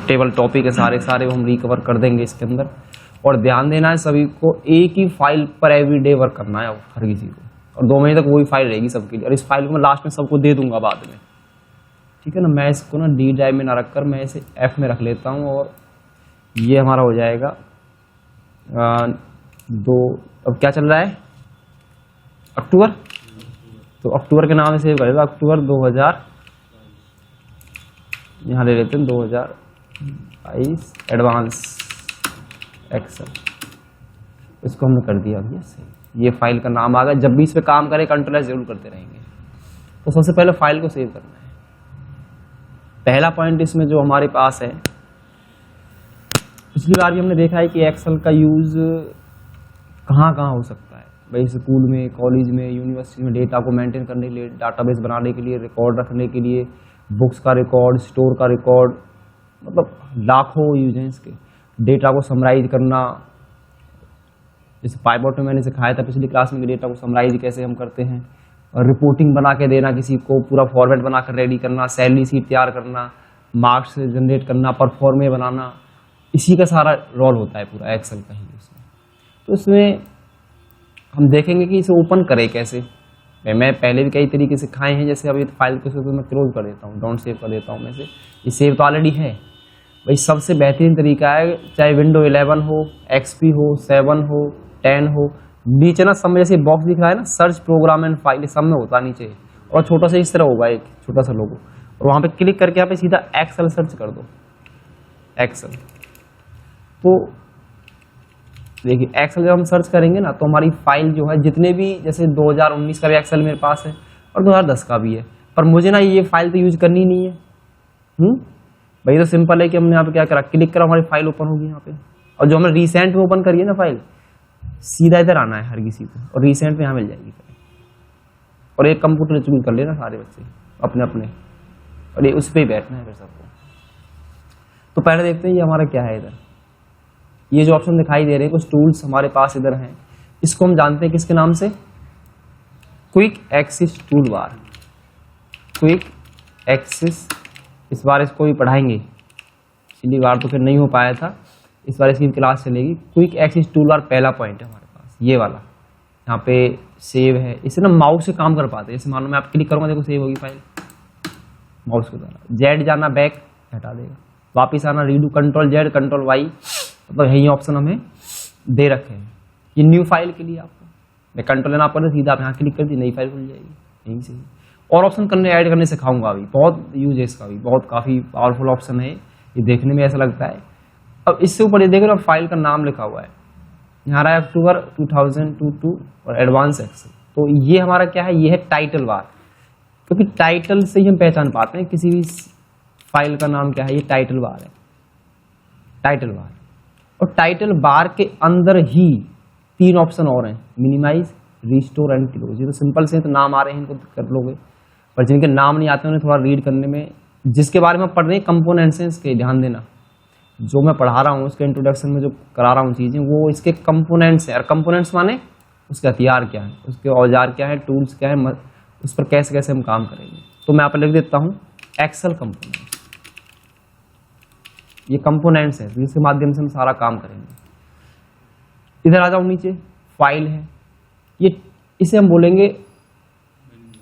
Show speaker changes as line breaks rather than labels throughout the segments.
Table topic है सारे वो हम रिकवर कर देंगे इसके अंदर। और ध्यान देना है सभी को, एक ही फाइल पर एवरीडे वर्क करना है हर किसी को, और 2 महीने तक वही फाइल रहेगी सबके लिए। और इस फाइल को मैं लास्ट में सबको दे दूंगा बाद में, ठीक है ना। मैं इसको ना डी ड्राइव में ना रखकर मैं इसे एफ में रख लेता हूँ, और ये हमारा हो जाएगा 2, अब क्या चल रहा है, अक्टूबर। तो अक्टूबर के नाम से सेव करेगा, अक्टूबर 2000, यहाँ ले लेते हैं 2022 एडवांस एक्सेल, इसको हमने कर दिया अभी सेव। ये फाइल का नाम आ गया। जब भी इस पे काम करें कंट्रोल एस जरूर करते रहेंगे। तो सबसे पहले फाइल को सेव करना है। पहला पॉइंट इसमें जो हमारे पास है, पिछली बार भी हमने देखा है कि एक्सेल का यूज कहाँ कहाँ हो सकता है भाई, स्कूल में, कॉलेज में, यूनिवर्सिटी में, डेटा को मेंटेन करने के लिए, डाटाबेस बनाने के लिए, रिकॉर्ड रखने के लिए, बुक्स का रिकॉर्ड, स्टोर का रिकॉर्ड, मतलब लाखों यूज हैं इसके। डेटा को समराइज करना, जैसे पाइवट में मैंने सिखाया था पिछली क्लास में कि डेटा को समराइज कैसे हम करते हैं, और रिपोर्टिंग बना के देना किसी को, पूरा फॉर्मेट बनाकर रेडी करना, सैलरी शीट तैयार करना, मार्क्स जनरेट करना, परफॉर्मे बनाना, इसी का सारा रोल होता है पूरा एक्सेल का ही उसमें। तो इसमें हम देखेंगे कि इसे ओपन करें कैसे। मैं पहले भी कई तरीके से सिखाए हैं, जैसे अभी फाइल को मैं क्लोज कर देता हूँ, डोंट सेव कर देता हूँ मैं से, ये सेव तो ऑलरेडी है भाई। सबसे बेहतरीन तरीका है, चाहे विंडो 11 हो, एक्सपी हो, 7 हो, 10 हो, नीचे ना सब में जैसे बॉक्स दिख रहा है ना, सर्च प्रोग्राम एंड फाइल, सब में होता नीचे, और छोटा सा इस तरह होगा एक छोटा सा लोगो, और वहाँ पे क्लिक करके यहाँ पे सीधा एक्सेल सर्च कर दो, एक्सेल। तो देखिए एक्सेल जब हम सर्च करेंगे ना, तो हमारी फाइल जो है जितने भी, जैसे 2019 का भी एक्सेल मेरे पास है और 2010 का भी है, पर मुझे ना ये फाइल तो यूज करनी नहीं है। भाई तो सिंपल है कि हमने यहाँ पे क्या करा, क्लिक करा, हमारी फाइल ओपन होगी यहाँ पे, और जो हमने रिसेंट में ओपन करी है ना फाइल, सीधा इधर आना है हर किसी को, और रिसेंट में यहाँ मिल जाएगी फाइल। और एक कंप्यूटर चूज कर लेना सारे बच्चे अपने अपने, और ये उस पर ही बैठना है फिर सबको। तो पहले देखते हैं ये हमारा क्या है। इधर ये जो ऑप्शन दिखाई दे रहे हैं, कुछ टूल्स हमारे पास इधर हैं, इसको हम जानते हैं किसके नाम से, quick axis tool bar, quick axis. इस बार इसको भी पढ़ाएंगे, पिछली बार तो फिर नहीं हो पाया था, इस बार इसकी क्लास चलेगी। क्विक एक्सिस टूल बार पहला पॉइंट है हमारे पास, ये वाला यहाँ पे सेव है। इससे ना माउस से काम कर पाते हैं, जैसे मानो मैं आप क्लिक करूँगा, देखो सेव होगी फाइल माउस के द्वारा। जेड जाना, बैक हटा देगा, वापिस आना, redo, control Z, control Y, मतलब यही ऑप्शन हमें दे रखे हैं। ये न्यू फाइल के लिए आपको मैं कंट्रोल लेना पड़े, सीधा आप यहाँ क्लिक कर दी, नई फाइल खुल जाएगी यहीं से ही। और ऑप्शन करने ऐड करने सिखाऊंगा अभी, बहुत यूज है इसका भी, बहुत काफ़ी पावरफुल ऑप्शन है ये, देखने में ऐसा लगता है। अब इससे ऊपर ये देखो ना, फाइल का नाम लिखा हुआ है, यहाँ रहा है अक्टूबर 2022 और एडवांस एक्सेल। तो ये हमारा क्या है, ये है टाइटल बार, क्योंकि टाइटल से ही हम पहचान पाते हैं किसी भी फाइल का नाम क्या है। ये टाइटल बार है, टाइटल बार। और टाइटल बार के अंदर ही 3 ऑप्शन और हैं, मिनिमाइज, रिस्टोर एंड क्लोज। ये तो सिंपल से तो नाम आ रहे हैं, इनको कर लोगे, पर जिनके नाम नहीं आते उन्हें थोड़ा रीड करने में, जिसके बारे में पढ़ रहे हैं कंपोनेंट्स के, ध्यान देना जो मैं पढ़ा रहा हूँ उसके इंट्रोडक्शन में जो करा रहा हूँ चीज़ें, वो इसके कंपोनेंट्स हैं। और कंपोनेंट्स माने उसके हथियार क्या है, उसके औजार क्या है, टूल्स क्या है, उस पर कैसे कैसे हम काम करेंगे। तो मैं यहाँ पर लिख देता हूँ एक्सेल कंपोनेंट्स। ये कंपोनेंट्स हैं जिसके माध्यम से हम सारा काम करेंगे। इधर आ जाओ, नीचे फाइल है, ये इसे हम बोलेंगे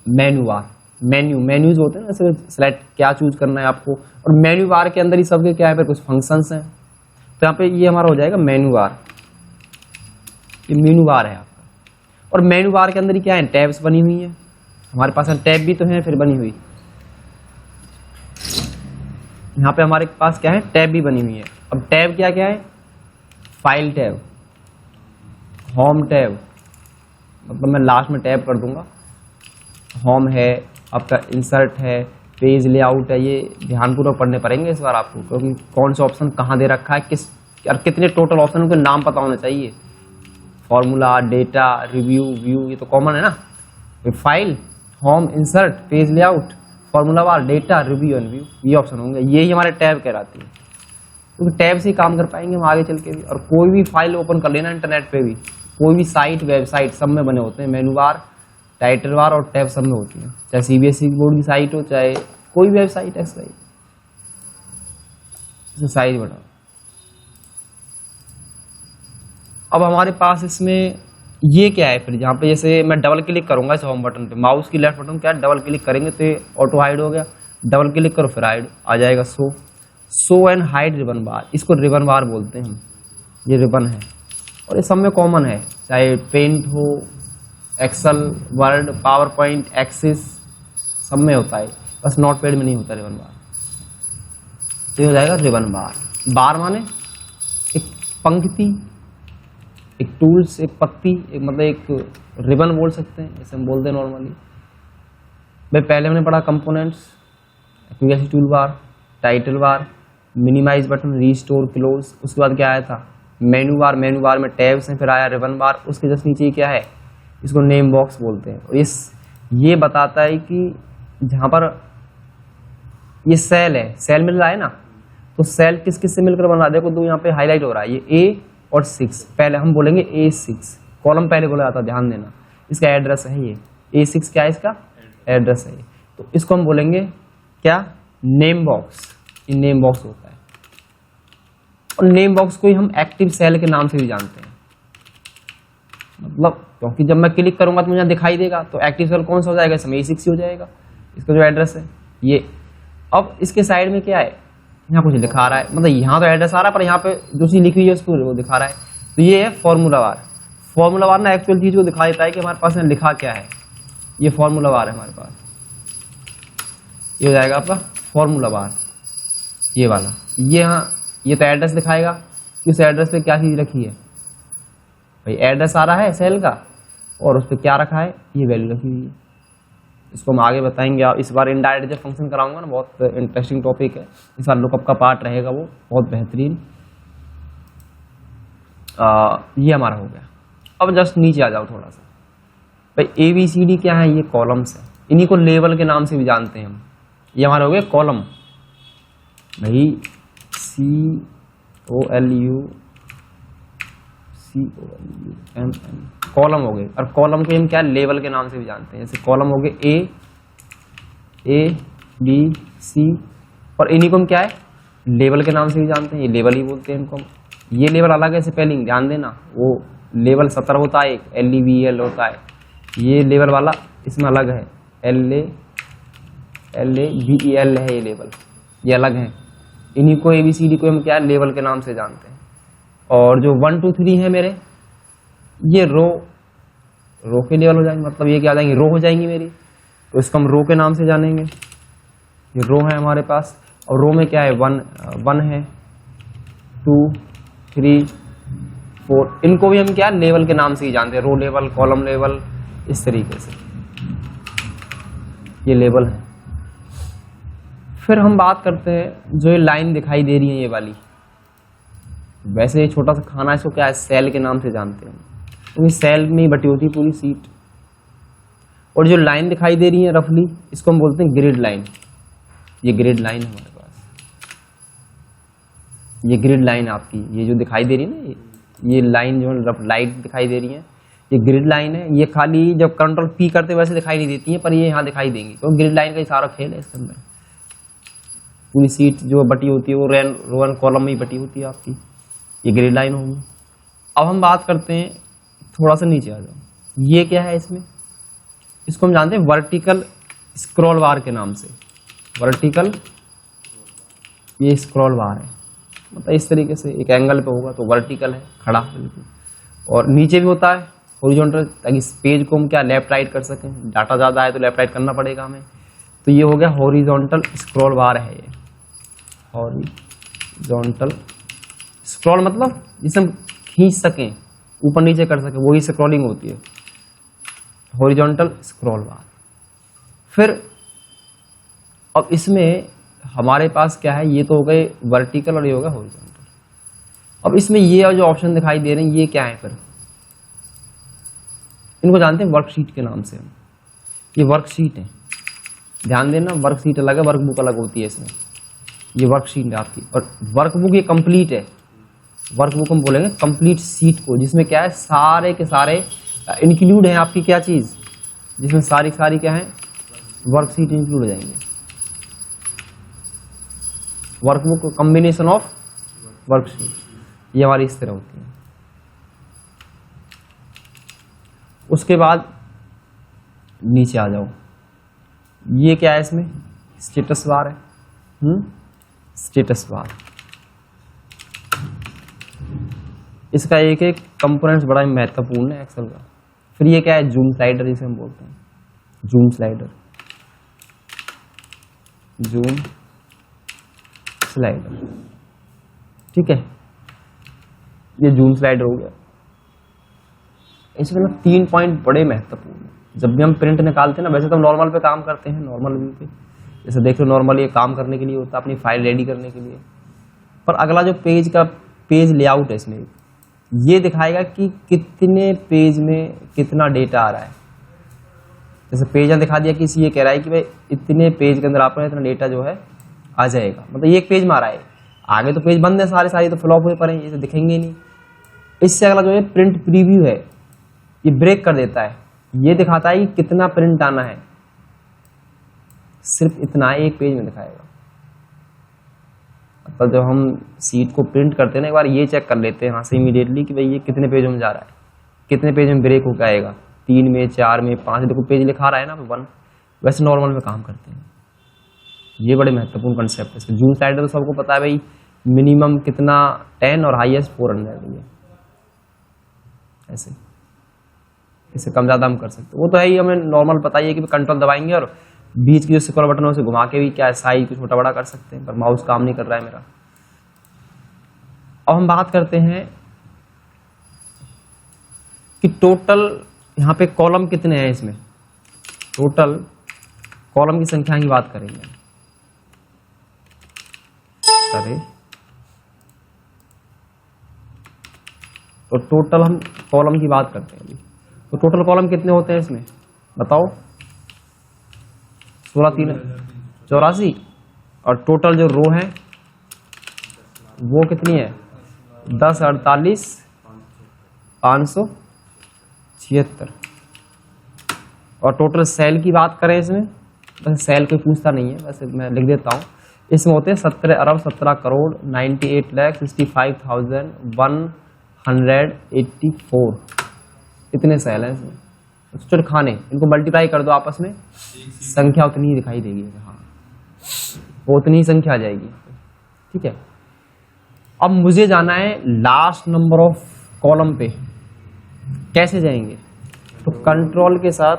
मेन्यू बार। मेन्यूज होते हैं ना, जैसे सेलेक्ट क्या चूज करना है आपको, और मेन्यू बार के अंदर ही सबके क्या है, फिर कुछ फंक्शंस हैं। तो यहाँ पे ये हमारा हो जाएगा मेन्यू बार, ये मेन्यू बार है आपका। और मेन्यू बार के अंदर ही क्या है, टैब्स बनी हुई है हमारे पास, टैब भी तो है फिर बनी हुई, यहाँ पे हमारे पास क्या है, टैब भी बनी हुई है। अब टैब क्या क्या है, फाइल टैब, होम टैब, मतलब मैं लास्ट में टैब कर दूंगा, होम है आपका, इंसर्ट है, पेज लेआउट है। ये ध्यानपूर्वक पढ़ने पड़ेंगे इस बार आपको, क्योंकि कौन सा ऑप्शन कहाँ दे रखा है, किस और कितने टोटल ऑप्शन, उनके नाम पता होना चाहिए। फॉर्मूला, डेटा, रिव्यू, व्यू, ये तो कॉमन है ना। File, home, insert, page layout, formula bar, data, review and view, ये ऑप्शन होंगे। यही हमारे टैब कहलाती है, क्योंकि टैब से ही काम कर पाएंगे हम आगे चल के भी। और कोई भी फाइल ओपन कर लेना इंटरनेट पे भी, कोई भी साइट, वेबसाइट, सब में बने होते हैं मेनू बार, टाइटल बार और टैब सब में होती है, चाहे सीबीएसई बोर्ड की साइट हो, चाहे कोई भी वेबसाइट है। इसका साइज बढ़ाओ। अब हमारे पास इसमें ये क्या है फिर, जहाँ पे जैसे मैं डबल क्लिक करूंगा इस होम बटन पे, माउस की लेफ्ट बटन क्या है, डबल क्लिक करेंगे तो ये ऑटो हाइड हो गया, डबल क्लिक करो फिर हाइड आ जाएगा। शो एंड हाइड रिबन बार, इसको रिबन बार बोलते हैं हम, ये रिबन है और ये सब में कॉमन है, चाहे पेंट हो, Excel, Word, PowerPoint, Access, सब में होता है, बस नोटपैड में नहीं होता रिबन बार। तो ये हो जाएगा रिबन बार। बार माने एक पंक्ति, एक टूल्स, एक पत्ती, एक मतलब एक रिबन बोल सकते हैं, जैसे हम बोलते हैं नॉर्मली। भाई पहले हमने पढ़ा components, activity tool bar, title bar, minimise button, restore, close. उसके बाद क्या आया था मेनू बार, मेनू बार में टैब्स हैं, फिर आया रिबन बार। उसके जस्ट नीचे क्या है, इसको नेम बॉक्स बोलते हैं। और ये बताता है कि जहाँ पर ये सेल है, सेल मिल रहा है ना, तो सेल किस किस से मिलकर बन रहा है, देखो तो यहाँ पे हाईलाइट हो रहा है ये A और 6। पहले हम बोलेंगे A6, कॉलम पहले बोला जाता है, ध्यान देना। इसका एड्रेस है ये A6, क्या है इसका एड्रेस है। तो इसको हम बोलेंगे क्या, नेम बॉक्स। ये नेम बॉक्स होता है। और नेम बॉक्स को ही हम एक्टिव सेल के नाम से भी जानते हैं, मतलब क्योंकि जब मैं क्लिक करूंगा तो मुझे दिखाई देगा, तो एक्टिव सेल कौन सा हो जाएगा, इसमें A6 हो जाएगा, इसका जो एड्रेस है ये। अब इसके साइड में क्या है, यहाँ कुछ लिखा रहा है, मतलब यहाँ तो एड्रेस आ रहा है पर यहाँ पे जो चीज लिखी हुई है उसको वो दिखा रहा है। तो ये है फॉर्मूला बार। फॉर्मूला बार ना एक्चुअल चीज को दिखा देता है कि हमारे पास में लिखा क्या है। ये फॉर्मूला बार है हमारे पास, ये हो जाएगा आपका फॉर्मूला बार, ये वाला। ये यहाँ ये तो एड्रेस दिखाएगा कि उस एड्रेस पे क्या चीज रखी है, भाई एड्रेस आ रहा है सेल का और उस पर क्या रखा है, ये वैल्यू रखी हुई है। इसको हम आगे बताएंगे। आप इस बार इनडायरेक्ट जब फंक्शन कराऊंगा ना, बहुत इंटरेस्टिंग टॉपिक है, इस बार लुकअप का पार्ट रहेगा, वो बहुत बेहतरीन। ये हमारा हो गया। अब जस्ट नीचे आ जाओ थोड़ा सा, भाई ABCD क्या है, ये कॉलम्स है, इन्हीं को लेवल के नाम से भी जानते हैं हम। ये हमारे हो गए कॉलम, भाई COLUMN, कॉलम हो गए। और कॉलम को हम क्या लेवल के नाम से भी जानते हैं, जैसे कॉलम हो गए A B C, और इन्हीं को हम क्या है लेवल के नाम से भी जानते हैं, ये लेवल ही बोलते हैं इनको। ये लेवल अलग है, स्पेलिंग ध्यान देना, वो लेवल 17 होता है, एक LEVEL होता है, ये लेवल वाला इसमें अलग है, LAVEL है ये लेवल, ये अलग है। इन्हीं को ABCD को हम क्या लेवल के नाम से जानते हैं। और जो 1 2 3 है मेरे, ये रो के लेवल हो जाएंगे, मतलब ये क्या आ जाएंगी, रो हो जाएंगी मेरी, तो इसको हम रो के नाम से जानेंगे। ये रो है हमारे पास, और रो में क्या है 1 है, 2 3 4, इनको भी हम क्या लेवल के नाम से ही जानते हैं, रो लेवल, कॉलम लेवल, इस तरीके से ये लेवल है। फिर हम बात करते हैं जो ये लाइन दिखाई दे रही है ये वाली, वैसे ये छोटा सा खाना है, इसको क्या है सेल के नाम से जानते हैं, क्योंकि सेल में ही बटी होती है पूरी सीट। और जो लाइन दिखाई दे रही है रफली, इसको हम बोलते हैं ग्रिड लाइन। ये ग्रिड लाइन है हमारे पास, ये ग्रिड लाइन आपकी, ये जो दिखाई दे रही है ना, ये लाइन जो रफ लाइट दिखाई दे रही है, ये ग्रिड लाइन है। ये खाली जब कंट्रोल P करते वैसे दिखाई नहीं देती है, पर ये यहाँ दिखाई देंगी, क्योंकि ग्रिड लाइन का ही सारा खेल है इसके अंदर। पूरी सीट जो बटी होती है वो रो एंड कॉलम में ही बटी होती है आपकी, ये ग्रिड लाइन होगी। अब हम बात करते हैं, थोड़ा सा नीचे आ जाओ, ये क्या है इसमें, इसको हम जानते हैं वर्टिकल स्क्रॉल बार के नाम से। वर्टिकल ये स्क्रॉल बार है, मतलब इस तरीके से एक एंगल पे होगा तो वर्टिकल है, खड़ा बिल्कुल। और नीचे भी होता है हॉरिजॉन्टल, ताकि इस पेज को हम क्या लेफ्ट राइट कर सकें, डाटा ज़्यादा है तो लेफ्ट राइट करना पड़ेगा हमें। तो ये हो गया हॉरिजॉन्टल स्क्रॉल बार है, ये हॉरिजॉन्टल स्क्रॉल मतलब जिसे हम खींच सकें, ऊपर नीचे कर सकें, वही स्क्रॉलिंग होती है, हॉरिजॉन्टल स्क्रॉल बार। फिर अब इसमें हमारे पास क्या है, ये तो हो गए वर्टिकल और ये हो गया हॉरिजॉन्टल। अब इसमें ये जो ऑप्शन दिखाई दे रहे हैं ये क्या है, फिर इनको जानते हैं वर्कशीट के नाम से। ये वर्कशीट है, ध्यान देना, वर्कशीट अलग है, वर्कबुक अलग होती है इसमें। ये वर्कशीट है आपकी, और वर्कबुक ये कंप्लीट है। वर्कबुक हम बोलेंगे कंप्लीट सीट को, जिसमें क्या है सारे के सारे इंक्लूड है आपकी क्या चीज, जिसमें सारी क्या है वर्कशीट इंक्लूड हो जाएंगे। वर्कबुक कॉम्बिनेशन ऑफ वर्कशीट, ये हमारी इस तरह होती है। उसके बाद नीचे आ जाओ, ये क्या है इसमें, स्टेटस बार है, स्टेटस बार। इसका एक एक कंपोनेंट्स बड़ा महत्वपूर्ण है एक्सेल का। फिर ये क्या है, जूम स्लाइडर जिसे हम बोलते हैं, जूम स्लाइडर, जूम स्लाइडर, ठीक है, ये जूम स्लाइडर हो गया। इसमें ना 3 पॉइंट बड़े महत्वपूर्ण है। जब भी हम प्रिंट निकालते हैं ना, वैसे तो हम नॉर्मल पे काम करते हैं, नॉर्मल व्यू पे, जैसे देख लो नॉर्मल ये काम करने के लिए होता है, अपनी फाइल रेडी करने के लिए। पर अगला जो पेज का पेज लेआउट है इसमें, ये दिखाएगा कि कितने पेज में कितना डेटा आ रहा है। जैसे पेज ने दिखा दिया कि ये कह रहा है कि भाई इतने पेज के अंदर आपका इतना डेटा जो है आ जाएगा, मतलब ये एक पेज में आ रहा है, आगे तो पेज बंद है सारे तो फ्लॉप हुए पड़े हैं, ये तो दिखेंगे नहीं। इससे अगला जो है प्रिंट प्रीव्यू है, ये ब्रेक कर देता है, ये दिखाता है कि कितना प्रिंट आना है, सिर्फ इतना एक पेज में दिखाएगा। मतलब जब हम सीट को प्रिंट करते हैं ना, एक बार ये चेक कर लेते हैं यहाँ से इमीडिएटली कि भाई ये कितने पेजों में जा रहा है, कितने पेज में ब्रेक होकर आएगा, 3 में, 4 में, 5 देखो पेज लिखा रहा है ना 1, वैसे नॉर्मल में काम करते हैं। ये बड़े महत्वपूर्ण कंसेप्ट है। जूम स्लाइडर तो सबको पता है भाई, मिनिमम कितना 10 और हाईएस्ट 400 है, ऐसे, इससे कम ज़्यादा हम कर सकते हैं। वो तो है ही, हमें नॉर्मल पता ही है कि कंट्रोल दबाएंगे और बीच की जो स्क्रॉल बटन है उसे घुमा के भी क्या साइज को छोटा बड़ा कर सकते हैं, पर माउस काम नहीं कर रहा है मेरा। अब हम बात करते हैं कि टोटल यहाँ पे कॉलम कितने हैं, इसमें टोटल कॉलम की संख्या की बात करेंगे। अरे तो टोटल हम कॉलम की बात करते हैं अभी, तो टोटल कॉलम कितने होते हैं इसमें बताओ, 16 3 84, और टोटल जो रो है वो कितनी है, 10 48 576। और टोटल सेल की बात करें इसमें, वैसे सेल कोई पूछता नहीं है, वैसे मैं लिख देता हूँ, इसमें होते हैं 17 अरब 17 करोड़ 98,65,184, इतने सेल हैं इसमें। छोटे खाने, इनको मल्टीप्लाई कर दो आपस में, संख्या उतनी ही दिखाई देगी, हाँ वो उतनी ही संख्या आ जाएगी, ठीक है। अब मुझे जाना है लास्ट नंबर ऑफ कॉलम पे, कैसे जाएंगे, तो कंट्रोल के साथ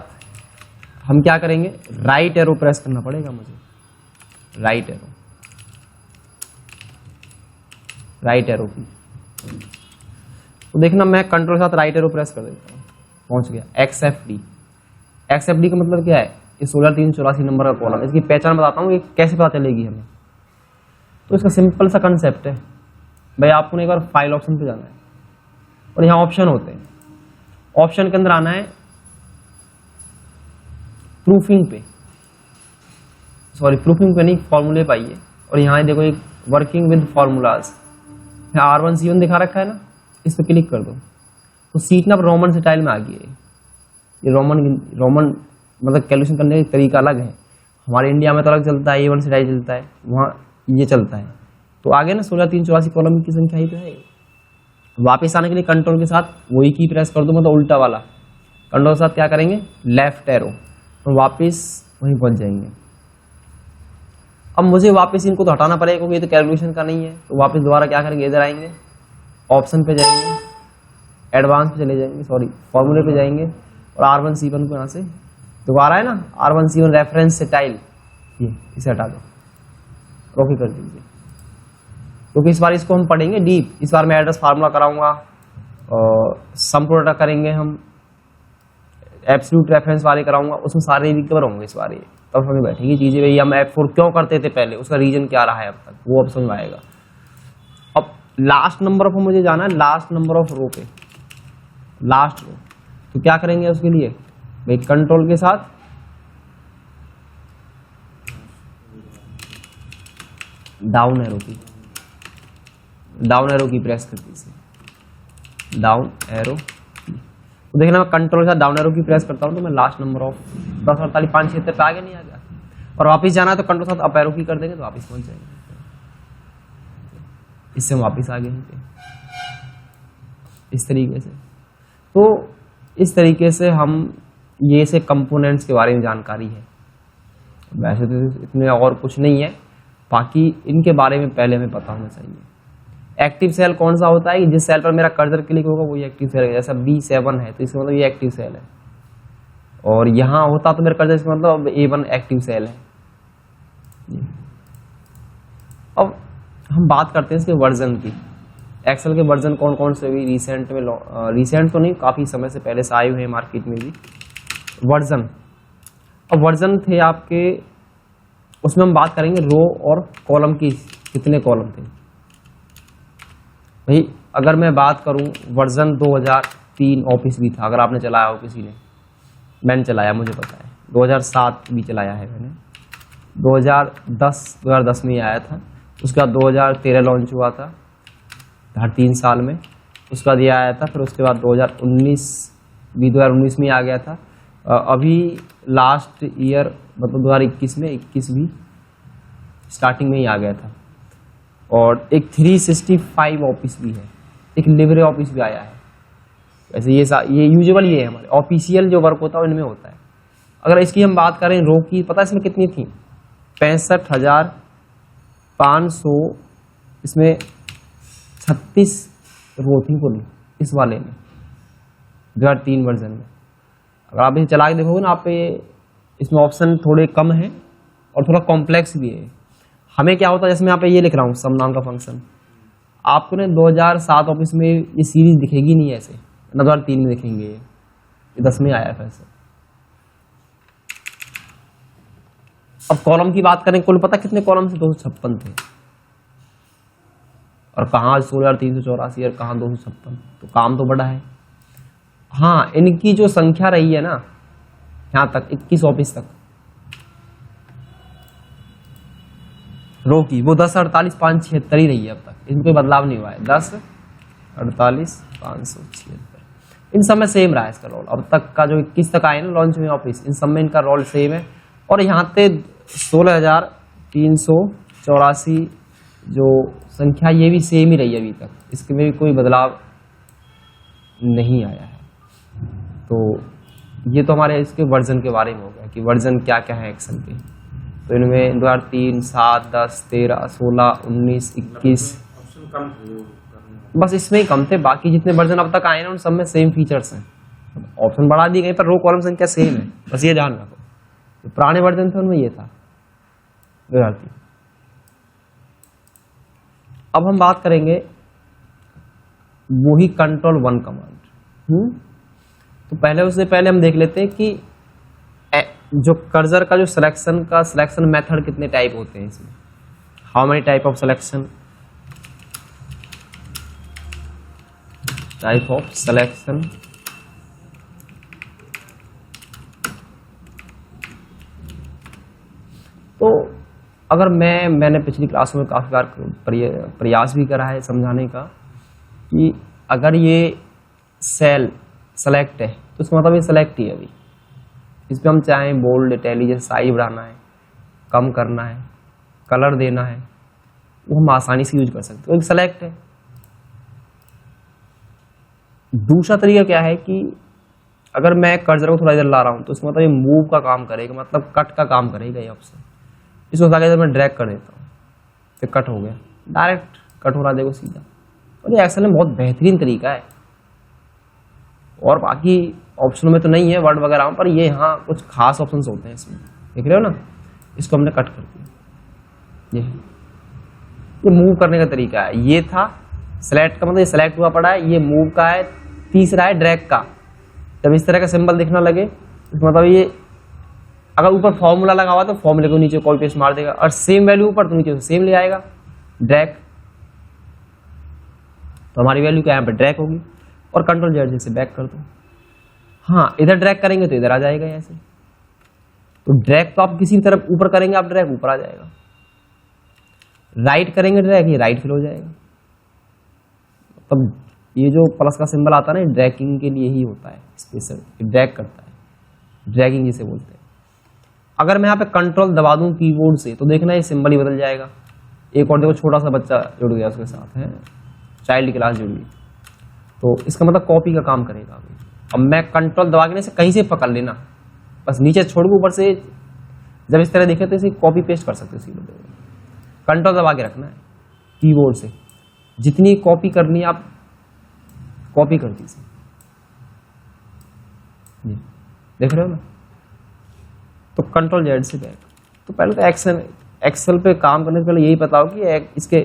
हम क्या करेंगे, राइट एरो प्रेस करना पड़ेगा मुझे, राइट एरो की। तो देखना मैं कंट्रोल के साथ राइट एरो प्रेस कर देता हूँ, पहुंच गया XFD। XFD का मतलब क्या है, ये 16,384 नंबर का कॉलम, इसकी पहचान बताता हूँ, ये कैसे पता चलेगी हमें। तो इसका सिंपल सा कंसेप्ट है भाई, आपको एक बार फाइल ऑप्शन पे जाना है और यहाँ ऑप्शन होते हैं, ऑप्शन के अंदर आना है प्रूफिंग पे, सॉरी प्रूफिंग पे नहीं, फॉर्मूले पाइए, और यहाँ देखो एक वर्किंग विद फॉर्मूलाज, यहाँ R1C1 दिखा रखा है ना, इस पर क्लिक कर दो तो सीट ना रोमन स्टाइल में आ गई है। ये रोमन मतलब कैलकुलेशन करने का तरीका अलग है, हमारे इंडिया में तो अलग चलता है, A1 स्टाइल चलता है, वहाँ ये चलता है। तो आगे ना 16,384 कॉलम की संख्या ही तो है। वापस आने के लिए कंट्रोल के साथ वही की प्रेस कर दो, मतलब उल्टा वाला, कंट्रोल के साथ क्या करेंगे, लेफ्ट एरो, तो वापस वहीं पहुंच जाएंगे। अब मुझे वापस इनको तो हटाना पड़ेगा क्योंकि ये तो कैलकुलेशन का नहीं है, तो वापस दोबारा क्या करेंगे, इधर आएंगे, ऑप्शन पे जाएंगे, एडवांस पे चले जाएंगे, सॉरी फॉर्मूले पे जाएंगे, और R1C1 को यहाँ से दोबारा है ना, R1C1 रेफरेंस स्टाइल, ये इसे हटा दो, ओके कर दीजिए, क्योंकि इस बार इसको हम पढ़ेंगे डीप। इस बार मैं एड्रेस फार्मूला कराऊंगा, और सम प्रोडक्ट करेंगे हम, एब्सोल्यूट रेफरेंस वाले कराऊंगा, उसमें सारे रिकवर होंगे इस बार, ये तब समझ बैठेगी चीजें भाई हम F4 क्यों करते थे पहले, उसका रीजन क्या रहा है अब तक, वो अब समझ आएगा। अब लास्ट नंबर ऑफ मुझे जाना है, लास्ट नंबर ऑफ रो पे, लास्ट रो, तो क्या करेंगे उसके लिए भाई, कंट्रोल के साथ डाउन एरो की प्रेस करती है, डाउन एरो। तो देखना मैं कंट्रोल के साथ डाउन एरो की प्रेस करता हूँ तो मैं लास्ट नंबर ऑफ 10 48 5 76 पे आगे नहीं आ गया, और वापस जाना है तो कंट्रोल के साथ अप एरो की कर देंगे तो वापस पहुंच जाएंगे। इससे हम वापस आ गए हैं पे। इस तरीके से, तो इस तरीके से हम ये से कंपोनेंट्स के बारे में जानकारी है। वैसे तो इतने और कुछ नहीं है, बाकी इनके बारे में पहले हमें पता होना चाहिए। एक्टिव सेल कौन सा होता है कि जिस सेल पर मेरा कर्सर क्लिक होगा वही एक्टिव सेल है। जैसा B7 है तो इसका मतलब ये एक्टिव सेल है, और यहाँ होता तो मेरा कर्सर इसका मतलब A1 एक्टिव सेल है। अब हम बात करते हैं इसके वर्जन की। एक्सेल के वर्जन कौन कौन से भी रिसेंट में, रिसेंट तो नहीं, काफ़ी समय से पहले से आए हुए हैं मार्केट में भी वर्जन। अब वर्जन थे आपके, उसमें हम बात करेंगे रो और कॉलम की, कितने कॉलम थे भाई। अगर मैं बात करूं वर्जन 2003 ऑफिस भी था, अगर आपने चलाया हो किसी ने, मैंने चलाया, मुझे पता है। 2007 भी चलाया है मैंने, 2010 में ही आया था। उसके बाद 2013 लॉन्च हुआ था, हर 3 साल में। उसके बाद ये आया था, फिर उसके बाद 2019 भी 2019 में आ गया था। अभी लास्ट ईयर मतलब 2021 में 21 भी स्टार्टिंग में ही आ गया था। और एक 365 ऑफिस भी है, एक लिब्रे ऑफिस भी आया है। वैसे ये यूजुअल ये है हमारे ऑफिशियल जो वर्क होता है इनमें होता है। अगर इसकी हम बात करें रो की, पता है इसमें कितनी थी? 65,500, इसमें 36 रो थी कुल इस वाले में 2003 वर्जन में। अगर आप इसे चला के देखोगे ना, आप पे इसमें ऑप्शन थोड़े कम है और थोड़ा कॉम्प्लेक्स भी है। हमें क्या होता है, जैसे मैं यहाँ पे ये लिख रहा हूँ सम नाम का फंक्शन, आपको ना 2007 ऑफिस में ये सीरीज दिखेगी नहीं ऐसे, 2003 में दिखेंगे, ये 10 में आया था ऐसे। अब कॉलम की बात करें, कुल पता कितने कॉलम थे? 256 थे। और कहाँ 16,384 और कहाँ 256, तो काम तो बड़ा है। हाँ, इनकी जो संख्या रही है ना यहाँ तक 21 ऑफिस तक रो की, वो 10, 48, 576 ही रही है अब तक, इसमें कोई बदलाव नहीं हुआ है। 10, 48, 576 इन सब में सेम रहा है इसका रोल। अब तक का जो 21 तक आए ना लॉन्च में ऑफिस, इन सब में इनका रोल सेम है। और यहाँ पे 16,384 जो संख्या, ये भी सेम ही रही है अभी तक, इसके में भी कोई बदलाव नहीं आया है। तो ये तो हमारे इसके वर्जन के बारे में हो गया कि वर्जन क्या क्या है एक्सेल के। तो इनमें 2003, 7, 10, 13, 16, 19, 21 बस इसमें ही कम थे। बाकी जितने वर्जन अब तक आए ना उन सब में सेम फीचर्स हैं। ऑप्शन बढ़ा दिए गए पर रो कॉलम संख्या सेम है, बस ये ध्यान रखो। तो पुराने वर्जन थे उनमें ये था 2003। अब हम बात करेंगे वही Ctrl+1 कमांड। तो पहले उससे पहले हम देख लेते हैं कि जो कर्सर का जो सिलेक्शन मेथड कितने टाइप होते हैं इसमें। How many type of selection, तो अगर मैंने पिछली क्लासों में काफ़ी बार प्रयास भी करा है समझाने का कि अगर ये सेल सेलेक्ट है तो उसका मतलब ये सेलेक्ट ही है। अभी इस पर हम चाहें बोल्ड, इटैलिक, साइज बढ़ाना है, कम करना है, कलर देना है, वो हम आसानी से यूज कर सकते हैं। एक सेलेक्ट है। दूसरा तरीका क्या है कि अगर मैं कर्सर को थोड़ा इधर ला रहा हूं तो उसका मतलब ये मूव का काम करेगा, मतलब कट का काम करेगा ये ऑप्शन। इसको इधर मैं ड्रैग कर देता हूँ तो कट हो गया, डायरेक्ट कट हो रहा, देखो सीधा। और ये एक्सेल में बहुत बेहतरीन तरीका है। और बाकी ऑप्शनों में तो नहीं है वर्ड वगैरह, पर ये यहाँ कुछ खास ऑप्शंस होते हैं इसमें, देख रहे हो ना। इसको हमने कट कर दिया। ये मूव करने का तरीका है। ये था सेलेक्ट का, मतलब ये सेलेक्ट हुआ पड़ा है। ये मूव का है। तीसरा है ड्रैग का। जब इस तरह का सिंबल दिखना लगे मतलब ये अगर ऊपर फॉर्मूला लगा हुआ तो फॉर्मूले को नीचे कॉपी पेस्ट मार देगा, और सेम वैल्यू ऊपर तो नीचे सेम ले आएगा। ड्रैग, तो हमारी वैल्यू क्या यहाँ पे ड्रैग होगी। और Ctrl+Z से बैक कर दो। हाँ, इधर ड्रैग करेंगे तो इधर आ जाएगा ऐसे। तो ड्रैग तो आप किसी तरफ ऊपर करेंगे, आप ड्रैग ऊपर आ जाएगा। राइट करेंगे ड्रैग, ये राइट फिल हो जाएगा। तब ये जो प्लस का सिंबल आता है ना, ड्रैगिंग के लिए ही होता है स्पेशल, ड्रैग करता है, ड्रैगिंग जिसे बोलते हैं। अगर मैं यहाँ पे कंट्रोल दबा दूं कीबोर्ड से तो देखना ये सिंबल ही बदल जाएगा। एक और देखो छोटा सा बच्चा जुड़ गया उसके साथ है, चाइल्ड क्लास जुड़ गई, तो इसका मतलब कॉपी का काम करेगा। अभी अब मैं कंट्रोल दबा के कहीं से पकड़ लेना, बस नीचे छोड़ के ऊपर से जब इस तरह दिखे तो इसे कॉपी पेस्ट कर सकते हो। कंट्रोल दबा के रखना है कीबोर्ड से, जितनी कॉपी करनी है आप कॉपी कर दीजिए। देख रहे हो ना, तो कंट्रोल जेड से बैक। तो पहले तो एक्सेल पे काम करने से पहले यही बताओ कि इसके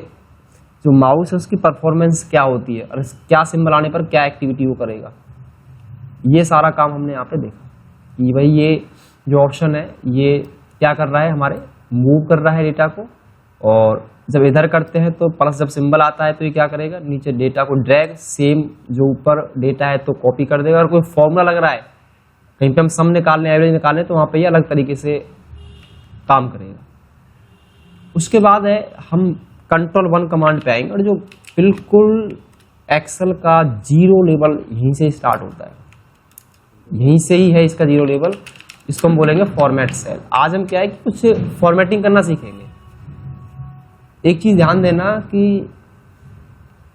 जो माउस है उसकी परफॉर्मेंस क्या होती है और क्या सिंबल आने पर क्या एक्टिविटी वो करेगा। ये सारा काम हमने यहाँ पे देखा कि भाई ये जो ऑप्शन है ये क्या कर रहा है, हमारे मूव कर रहा है डेटा को, और जब इधर करते हैं तो प्लस जब सिंबल आता है तो ये क्या करेगा, नीचे डेटा को ड्रैग, सेम जो ऊपर डेटा है तो कॉपी कर देगा। और कोई फॉर्मूला लग रहा है कहीं पे हम सम निकालने, एवरेज निकालने, तो वहाँ पे ये अलग तरीके से काम करेगा। उसके बाद है हम कंट्रोल 1 कमांड पे आएंगे, और जो बिल्कुल एक्सेल का जीरो लेवल यहीं से स्टार्ट होता है, यहीं से ही है इसका जीरो लेवल। इसको हम बोलेंगे फॉर्मेट सेल। आज हम क्या है कि कुछ फॉर्मेटिंग करना सीखेंगे। एक चीज ध्यान देना कि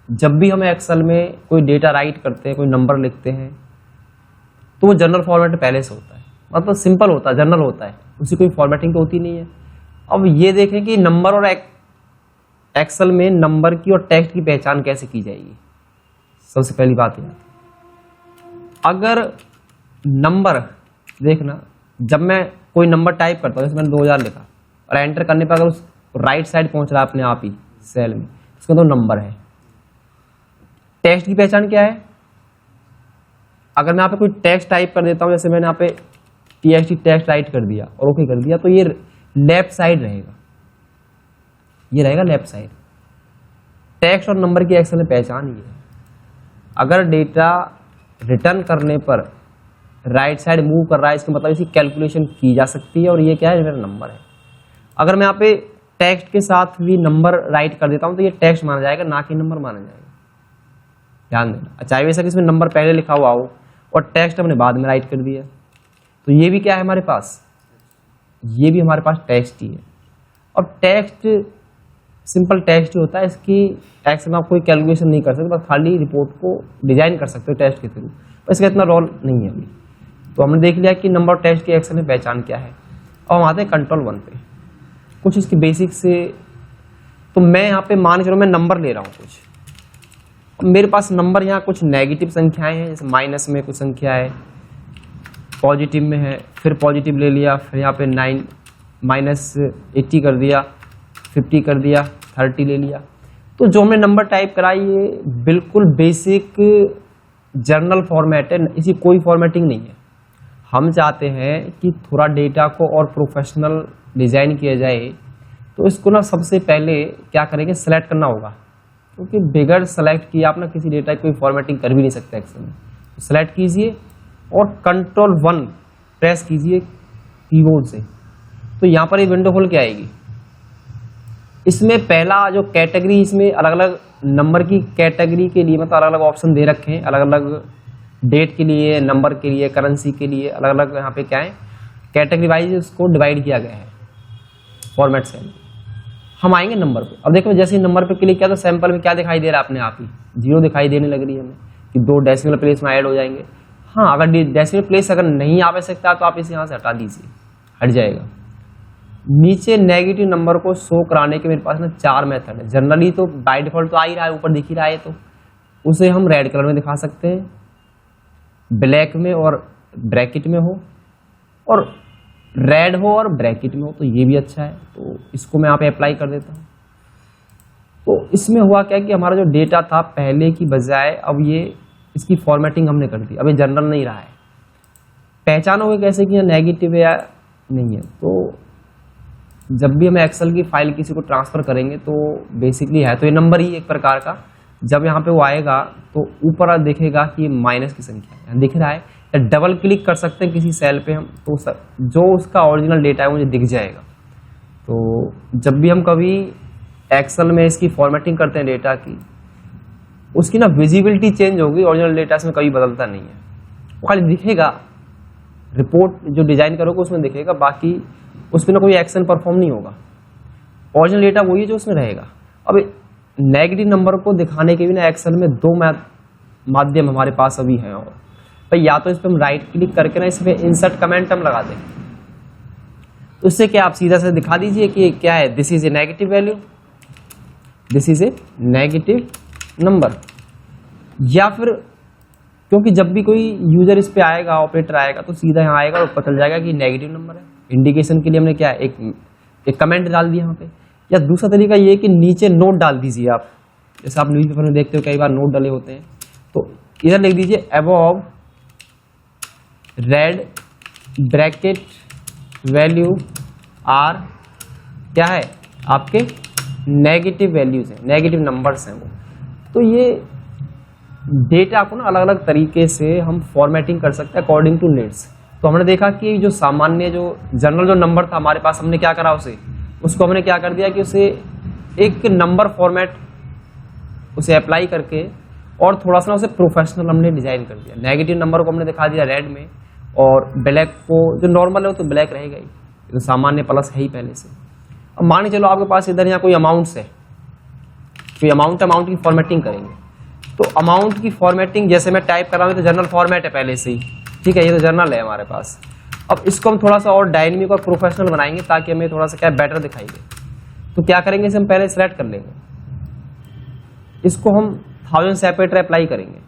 जब भी हम एक्सेल में कोई डेटा राइट करते हैं, कोई नंबर लिखते हैं, तो वो जनरल फॉर्मेट पहले से होता है, मतलब सिंपल होता है, जनरल होता है, उसी कोई फॉर्मेटिंग तो होती नहीं है। अब ये देखें कि नंबर और एक्सेल में नंबर की और टेक्स्ट की पहचान कैसे की जाएगी। सबसे पहली बात है, अगर नंबर देखना, जब मैं कोई नंबर टाइप करता हूँ, जैसे मैंने 2000 लिखा और एंटर करने पर अगर उस राइट साइड पहुंच रहा है अपने आप ही सेल में, इसका तो नंबर है। टेक्स्ट की पहचान क्या है, अगर मैं यहाँ पे कोई टेक्स्ट टाइप कर देता हूँ, जैसे मैंने यहाँ पे TXT टेक्स्ट राइट कर दिया और ओके कर दिया, तो ये लेफ्ट साइड रहेगा, ये रहेगा लेफ्ट साइड। टेक्स्ट और नंबर की एक्सेल में पहचान ये है, अगर डेटा रिटर्न करने पर राइट साइड मूव कर रहा है, इसका मतलब इसकी कैलकुलेशन की जा सकती है, और ये क्या है, मेरा नंबर है। अगर मैं यहाँ पे टेक्स्ट के साथ भी नंबर राइट कर देता हूँ तो ये टेक्स्ट माना जाएगा, ना कि नंबर माना जाएगा। ध्यान देना, चाहे वैसा कि इसमें नंबर पहले लिखा हुआ हो और टेक्स्ट हमने बाद में राइट कर दिया, तो ये भी क्या है हमारे पास, ये भी हमारे पास टेक्स्ट ही है। और टेक्स्ट सिंपल टेक्स्ट ही होता है, इसकी एक्सेल में आप कोई कैलकुलेशन नहीं कर सकते, बस खाली रिपोर्ट को डिजाइन कर सकते हो टेक्स्ट के थ्रू, इसका इतना रोल नहीं है अभी। तो हमने देख लिया कि नंबर और टेक्स्ट की एक्सेल में पहचान क्या है। और हम आते हैं कंट्रोल 1 पे, कुछ इसकी बेसिक से। तो मैं यहाँ पे मान चलो मैं नंबर ले रहा हूँ कुछ, मेरे पास नंबर यहाँ कुछ नेगेटिव संख्याएं हैं, जैसे माइनस में कुछ संख्या है, पॉजिटिव में है, फिर पॉजिटिव ले लिया, फिर यहाँ पे 9 -80 कर दिया, 50 कर दिया, 30 ले लिया। तो जो हमने नंबर टाइप करा ये बिल्कुल बेसिक जर्नल फॉर्मेट है, इसी कोई फॉर्मेटिंग नहीं है। हम चाहते हैं कि थोड़ा डेटा को और प्रोफेशनल डिजाइन किया जाए, तो इसको ना सबसे पहले क्या करेंगे, सेलेक्ट करना होगा, क्योंकि बगैर सेलेक्ट किए आप ना किसी डेटा की कोई फॉर्मेटिंग कर भी नहीं सकते एक्सेल में। तो सेलेक्ट कीजिए और कंट्रोल 1 प्रेस कीजिए कीबोर्ड से, तो यहाँ पर एक विंडो खोल के आएगी। इसमें पहला जो कैटेगरी, इसमें अलग अलग नंबर की कैटेगरी के लिए मतलब अलग अलग ऑप्शन दे रखे हैं, अलग अलग डेट के लिए, नंबर के लिए, करेंसी के लिए, अलग अलग यहाँ पे क्या है कैटेगरी वाइज उसको डिवाइड किया गया है फॉर्मेट सेल। हम आएंगे नंबर पे। अब देखो जैसे ही नंबर पे क्लिक किया तो सैंपल में क्या दिखाई दे रहा है, अपने आप ही 0 दिखाई देने लग रही है हमें कि 2 डेसिमल प्लेस में ऐड हो जाएंगे। हाँ, अगर डेसिमल प्लेस अगर नहीं आवश्यकता तो आप इसे यहाँ से हटा दीजिए, हट जाएगा। नीचे नेगेटिव नंबर को शो कराने के मेरे पास ना 4 मेथड है। जनरली तो बाय डिफॉल्ट तो आ ही रहा है, ऊपर दिख ही रहा है, तो उसे हम रेड कलर में दिखा सकते हैं, ब्लैक में और ब्रैकेट में हो, और रेड हो और ब्रैकेट में हो, तो ये भी अच्छा है। तो इसको मैं यहाँ पे अप्लाई कर देता हूँ। तो इसमें हुआ क्या कि हमारा जो डेटा था पहले की बजाय अब ये इसकी फॉर्मेटिंग हमने कर दी, अब ये जनरल नहीं रहा है। पहचानोगे कैसे कि नेगेटिव है या नहीं है, तो जब भी हम एक्सेल की फाइल किसी को ट्रांसफर करेंगे तो बेसिकली है तो ये नंबर ही एक प्रकार का। जब यहाँ पे वो आएगा तो ऊपर देखेगा कि ये माइनस की संख्या है, दिख रहा है, या डबल क्लिक कर सकते हैं किसी सेल पे हम, तो जो उसका ओरिजिनल डेटा है मुझे दिख जाएगा। तो जब भी हम कभी एक्सेल में इसकी फॉर्मेटिंग करते हैं डेटा की, उसकी ना विजिबिलिटी चेंज होगी, ओरिजिनल डेटा इसमें कभी बदलता नहीं है, वो खाली दिखेगा, रिपोर्ट जो डिजाइन करोगे उसमें दिखेगा, बाकी उसमें ना कोई एक्शन परफॉर्म नहीं होगा। ओरिजिनल डेटा वही है जो उसमें रहेगा। अब नेगेटिव नंबर को दिखाने के भी ना एक्सेल में दो माध्यम हमारे पास अभी हैं। और भाई या तो इस पर हम राइट क्लिक करके ना इसमें इंसर्ट कमेंट हम लगा दें, तो इससे क्या आप सीधा से दिखा दीजिए कि क्या है, this is a negative value, this is a negative number. या फिर क्योंकि जब भी कोई यूजर इस पे आएगा, ऑपरेटर आएगा, तो सीधा यहाँ आएगा और पता चल जाएगा कि नेगेटिव नंबर है। इंडिकेशन के लिए हमने क्या है, एक कमेंट डाल दिया यहाँ पे। या दूसरा तरीका ये है कि नीचे नोट डाल दीजिए आप, जैसे आप न्यूज़पेपर में देखते हो कई बार नोट डले होते हैं, तो इधर लिख दीजिए above red bracket value are क्या है, आपके नेगेटिव वैल्यूज हैं, नेगेटिव नंबर्स हैं वो। तो ये डेटा को ना अलग अलग तरीके से हम फॉर्मेटिंग कर सकते हैं अकॉर्डिंग टू नीड्स। तो हमने देखा कि जो सामान्य जो जनरल जो नंबर था हमारे पास, हमने क्या करा उसको हमने क्या कर दिया कि उसे एक नंबर फॉर्मेट उसे अप्लाई करके और थोड़ा सा उसे प्रोफेशनल हमने डिजाइन कर दिया। नेगेटिव नंबर को हमने दिखा दिया रेड में, और ब्लैक को जो नॉर्मल है वो तो ब्लैक रहेगा ही, तो सामान्य प्लस है ही पहले से। अब मान के चलो आपके पास इधर यहाँ कोई अमाउंट्स है, कोई अमाउंट की फॉर्मेटिंग करेंगे, तो अमाउंट की फॉर्मेटिंग जैसे मैं टाइप कर रहा हूँ तो जनरल फॉर्मेट है पहले से ही, ठीक है, ये तो जनरल है हमारे पास। अब इसको हम थोड़ा सा और डायनेमिक और प्रोफेशनल बनाएंगे ताकि हमें थोड़ा सा क्या बेटर दिखाई दे। तो क्या करेंगे, इसे हम पहले सिलेक्ट कर लेंगे, इसको हम 1000 सेपरेटर अप्लाई करेंगे।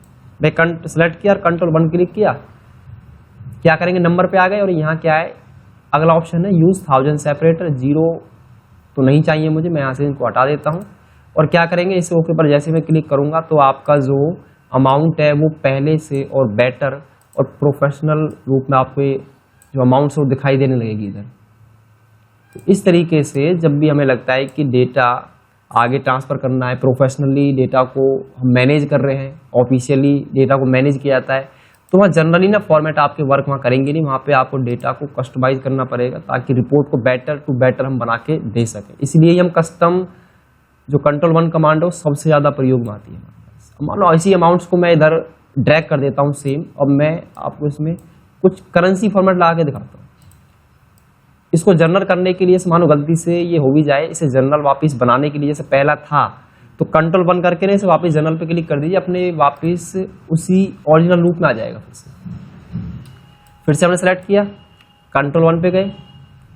भाई सिलेक्ट किया और कंट्रोल 1 क्लिक किया, क्या करेंगे, नंबर पे आ गए, और यहाँ क्या है अगला ऑप्शन है यूज 1000 सेपरेटर। 0 तो नहीं चाहिए मुझे, मैं यहाँ से इनको हटा देता हूँ। और क्या करेंगे, इसे ओके पर जैसे मैं क्लिक करूंगा तो आपका जो अमाउंट है वो पहले से और बेटर और प्रोफेशनल रूप में आपको जो अमाउंट है वो दिखाई देने लगेगी इधर। तो इस तरीके से जब भी हमें लगता है कि डेटा आगे ट्रांसफर करना है, प्रोफेशनली डेटा को हम मैनेज कर रहे हैं, ऑफिशियली डेटा को मैनेज किया जाता है, तो वहाँ जनरली ना फॉर्मेट आपके वर्क वहाँ करेंगे नहीं, वहाँ पे आपको डेटा को कस्टमाइज करना पड़ेगा ताकि रिपोर्ट को बेटर टू बेटर हम बना के दे सकें। इसलिए हम कस्टम जो कंट्रोल 1 कमांड है वो सबसे ज़्यादा प्रयोग में आती है। मान लो इसी अमाउंट्स को मैं इधर ड्रैग कर देता हूँ सेम, और मैं आपको इसमें कुछ करेंसी फॉर्मेट लगा के दिखाता हूँ। इसको जनरल करने के लिए मानो गलती से ये हो भी जाए, इसे जनरल वापस बनाने के लिए जैसे पहला था तो कंट्रोल 1 करके ना इसे वापस जनरल पे क्लिक कर दीजिए, अपने वापस उसी ओरिजिनल रूप में आ जाएगा। फिर से हमने सेलेक्ट किया, कंट्रोल 1 पे गए,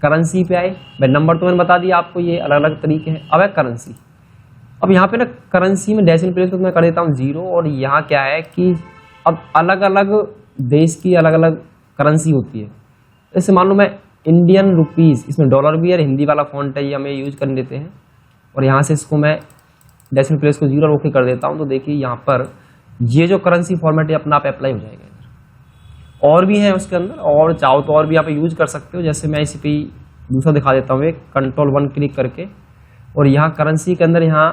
करेंसी पे आए। भाई नंबर तो मैंने बता दिया आपको, ये अलग अलग तरीके हैं। अब है करेंसी। अब यहाँ पे ना करेंसी में डेसिमल प्लेस को मैं कर देता हूँ 0, और यहाँ क्या है कि अब अलग अलग देश की अलग अलग करेंसी होती है। जैसे मान लो मैं इंडियन रुपीज़, इसमें डॉलर भी है, हिंदी वाला फॉन्ट है, ये हमें यूज कर लेते हैं, और यहाँ से इसको मैं डेसिमल प्लेस को 0 ओके कर देता हूँ। तो देखिए यहाँ पर ये जो करेंसी फॉर्मेट है अपना आप अप्लाई हो जाएगा इधर। और भी है उसके अंदर, और चाहो तो और भी आप यूज कर सकते हो। जैसे मैं इसी पे दूसरा दिखा देता हूँ, एक कंट्रोल 1 क्लिक करके, और यहाँ करेंसी के अंदर यहाँ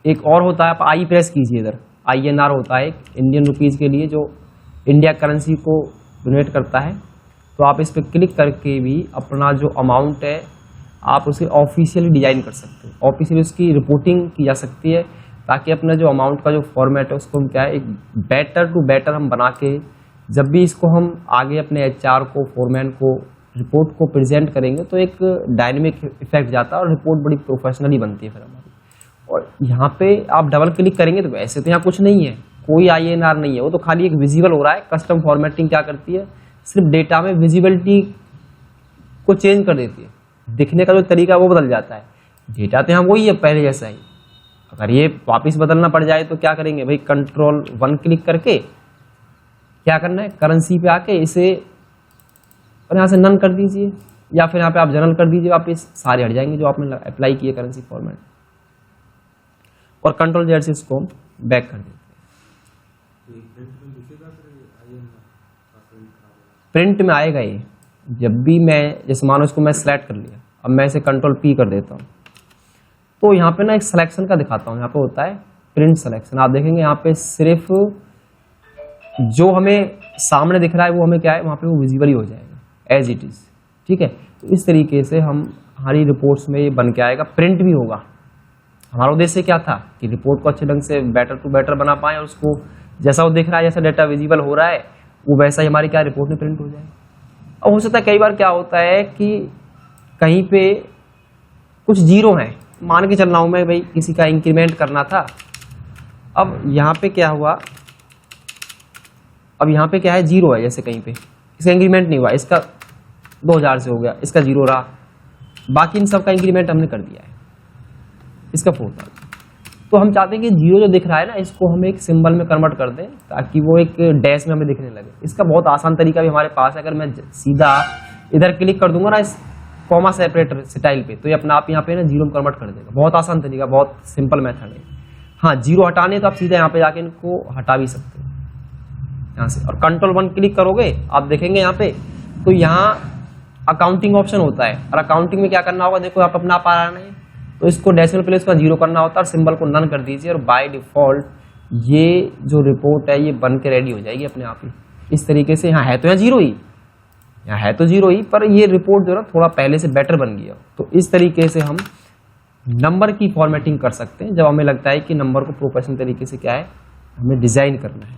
एक और होता है, आप आई प्रेस कीजिए, इधर INR होता है एक इंडियन रुपीज़ के लिए जो इंडिया करेंसी को डोनेट करता है। तो आप इस पर क्लिक करके भी अपना जो अमाउंट है आप उसे ऑफिशियली डिजाइन कर सकते हो, ऑफिशियली उसकी रिपोर्टिंग की जा सकती है, ताकि अपना जो अमाउंट का जो फॉर्मेट है उसको हम क्या है एक बेटर टू बेटर हम बना के जब भी इसको हम आगे अपने HR को, फोरमैन को, रिपोर्ट को प्रेजेंट करेंगे तो एक डायनेमिक इफेक्ट जाता है और रिपोर्ट बड़ी प्रोफेशनली बनती है फिर हमारी। और यहाँ पे आप डबल क्लिक करेंगे तो वैसे तो यहाँ कुछ नहीं है, कोई INR नहीं है, वो तो खाली एक विजिबल हो रहा है। कस्टम फॉर्मेटिंग क्या करती है, सिर्फ डेटा में विजिबिलिटी को चेंज कर देती है, दिखने का जो तरीका वो बदल जाता है। डेटा तो यहाँ वही है पहले जैसा ही। अगर ये वापस बदलना पड़ जाए तो क्या करेंगे भाई, कंट्रोल 1 क्लिक करके क्या करना है, करेंसी पे आके इसे और यहाँ से नन कर दीजिए, या फिर यहाँ पे आप जनरल कर दीजिए, वापस सारे हट जाएंगे जो आपने अप्लाई किए करेंसी फॉर्मेट, और कंट्रोल Z से इसको बैक कर देते हैं। प्रिंट में आएगा ये जब भी मैं, जैसे मानो इसको मैं सेलेक्ट कर लिया, अब मैं इसे कंट्रोल P कर देता हूँ, तो यहाँ पे ना एक सिलेक्शन का दिखाता हूँ। यहाँ पे होता है प्रिंट सिलेक्शन, आप देखेंगे यहाँ पे सिर्फ जो हमें सामने दिख रहा है वो हमें क्या है वहाँ पे वो विजिबल ही हो जाएगा एज इट इज, ठीक है। तो इस तरीके से हमारी रिपोर्ट्स में ये बन के आएगा, प्रिंट भी होगा। हमारा उद्देश्य क्या था कि रिपोर्ट को अच्छे ढंग से बेटर टू बेटर बना पाए, और उसको जैसा वो दिख रहा है, जैसा डेटा विजिबल हो रहा है वो वैसा ही हमारी क्या रिपोर्ट में प्रिंट हो जाए। अब हो सकता है कई बार क्या होता है कि कहीं पे कुछ जीरो हैं, मान के चल रहा हूं मैं भाई किसी का इंक्रीमेंट करना था। अब यहाँ पे क्या हुआ, अब यहाँ पे क्या है, जीरो है, जैसे कहीं पे इसका इंक्रीमेंट नहीं हुआ, इसका 2000 से हो गया, इसका जीरो रहा, बाकी इन सब का इंक्रीमेंट हमने कर दिया है, इसका 4000। तो हम चाहते हैं कि जीरो जो दिख रहा है ना, इसको हम एक सिंबल में कन्वर्ट कर दें ताकि वो एक डैश में हमें दिखने लगे। इसका बहुत आसान तरीका भी हमारे पास है। अगर मैं सीधा इधर क्लिक कर दूंगा ना इस कॉमा सेपरेटर स्टाइल पे, तो ये अपना आप यहाँ पे ना जीरो में कन्वर्ट कर देगा। बहुत आसान तरीका, बहुत सिंपल मेथड है। हाँ, जीरो हटाने तो आप सीधा यहाँ पे जाके इनको हटा भी सकते हैं यहाँ से, और कंट्रोल 1 क्लिक करोगे आप देखेंगे यहाँ पे, तो यहाँ अकाउंटिंग ऑप्शन होता है, और अकाउंटिंग में क्या करना होगा, देखो आप अपना पा रहे हैं, तो इसको डेसिमल प्लेस का जीरो करना होता है और सिंबल को नन कर दीजिए, और बाय डिफॉल्ट ये जो रिपोर्ट है ये बन के रेडी हो जाएगी अपने आप ही। इस तरीके से यहाँ है तो यहाँ जीरो ही, यहाँ है तो जीरो ही, पर ये रिपोर्ट जो है थोड़ा पहले से बेटर बन गया। तो इस तरीके से हम नंबर की फॉर्मेटिंग कर सकते हैं जब हमें लगता है कि नंबर को प्रोफेशनल तरीके से क्या है हमें डिजाइन करना है।